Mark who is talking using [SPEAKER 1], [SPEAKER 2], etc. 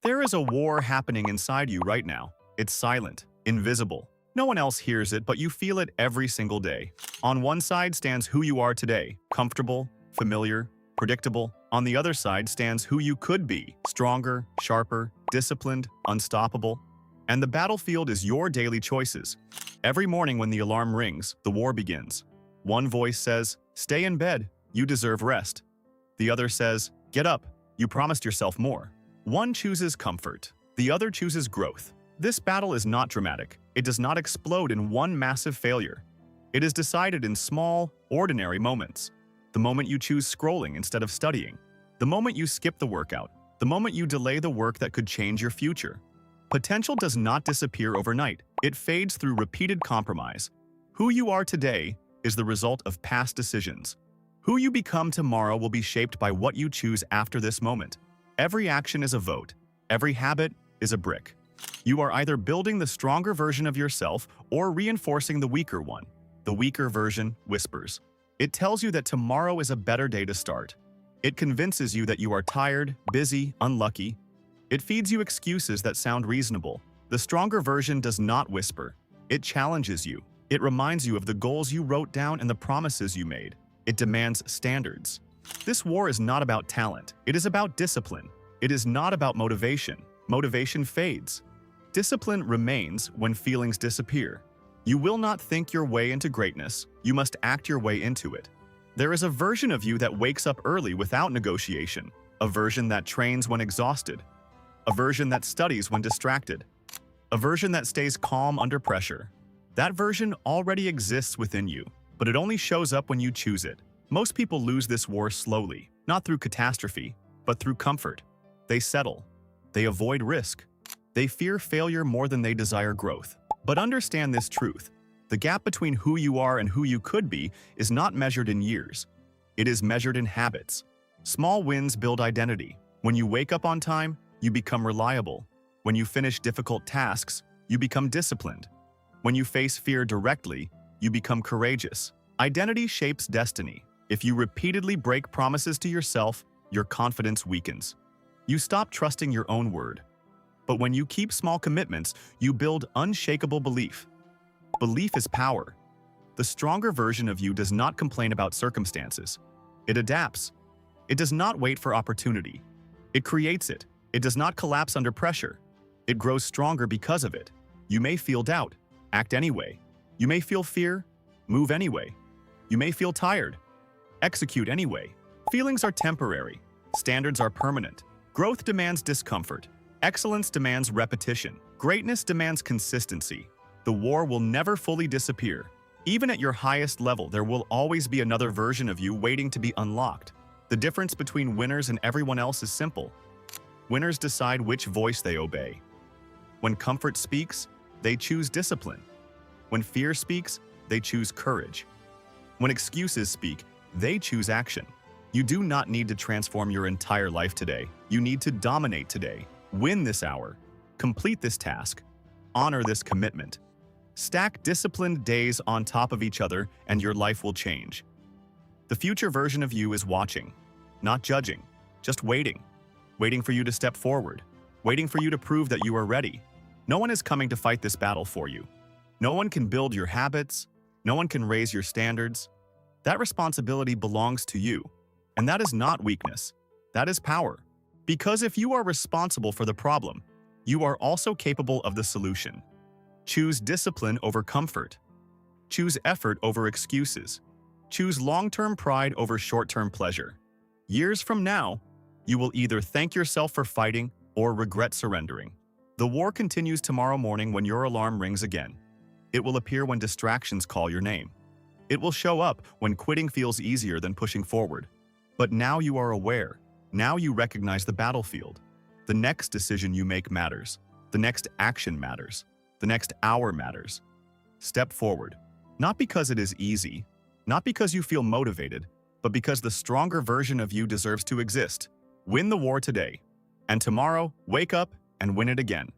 [SPEAKER 1] There is a war happening inside you right now. It's silent, invisible. No one else hears it, but you feel it every single day. On one side stands who you are today, comfortable, familiar, predictable. On the other side stands who you could be, stronger, sharper, disciplined, unstoppable. And the battlefield is your daily choices. Every morning when the alarm rings, the war begins. One voice says, "Stay in bed, you deserve rest." The other says, "Get up, you promised yourself more." One chooses comfort, the other chooses growth. This battle is not dramatic. It does not explode in one massive failure. It is decided in small, ordinary moments. The moment you choose scrolling instead of studying. The moment you skip the workout. The moment you delay the work that could change your future. Potential does not disappear overnight. It fades through repeated compromise. Who you are today is the result of past decisions. Who you become tomorrow will be shaped by what you choose after this moment. Every action is a vote. Every habit is a brick. You are either building the stronger version of yourself or reinforcing the weaker one. The weaker version whispers. It tells you that tomorrow is a better day to start. It convinces you that you are tired, busy, unlucky. It feeds you excuses that sound reasonable. The stronger version does not whisper. It challenges you. It reminds you of the goals you wrote down and the promises you made. It demands standards. This war is not about talent. It is about discipline. It is not about motivation. Motivation fades. Discipline remains when feelings disappear. You will not think your way into greatness. You must act your way into it. There is a version of you that wakes up early without negotiation. A version that trains when exhausted. A version that studies when distracted. A version that stays calm under pressure. That version already exists within you, but it only shows up when you choose it. Most people lose this war slowly, not through catastrophe, but through comfort. They settle. They avoid risk. They fear failure more than they desire growth. But understand this truth. The gap between who you are and who you could be is not measured in years. It is measured in habits. Small wins build identity. When you wake up on time, you become reliable. When you finish difficult tasks, you become disciplined. When you face fear directly, you become courageous. Identity shapes destiny. If you repeatedly break promises to yourself, your confidence weakens. You stop trusting your own word. But when you keep small commitments, you build unshakable belief. Belief is power. The stronger version of you does not complain about circumstances. It adapts. It does not wait for opportunity. It creates it. It does not collapse under pressure. It grows stronger because of it. You may feel doubt. Act anyway. You may feel fear. Move anyway. You may feel tired. Execute anyway. Feelings are temporary. Standards are permanent. Growth demands discomfort. Excellence demands repetition. Greatness demands consistency. The war will never fully disappear. Even at your highest level, there will always be another version of you waiting to be unlocked. The difference between winners and everyone else is simple. Winners decide which voice they obey. When comfort speaks, they choose discipline. When fear speaks, they choose courage. When excuses speak, they choose action. You do not need to transform your entire life today. You need to dominate today. Win this hour. Complete this task. Honor this commitment. Stack disciplined days on top of each other and your life will change. The future version of you is watching, not judging, just waiting. Waiting for you to step forward. Waiting for you to prove that you are ready. No one is coming to fight this battle for you. No one can build your habits. No one can raise your standards. That responsibility belongs to you. And that is not weakness. That is power. Because if you are responsible for the problem, you are also capable of the solution. Choose discipline over comfort. Choose effort over excuses. Choose long-term pride over short-term pleasure. Years from now, you will either thank yourself for fighting or regret surrendering. The war continues tomorrow morning when your alarm rings again. It will appear when distractions call your name. It will show up when quitting feels easier than pushing forward. But now you are aware. Now you recognize the battlefield. The next decision you make matters. The next action matters. The next hour matters. Step forward. Not because it is easy, not because you feel motivated, but because the stronger version of you deserves to exist. Win the war today. And tomorrow, wake up and win it again.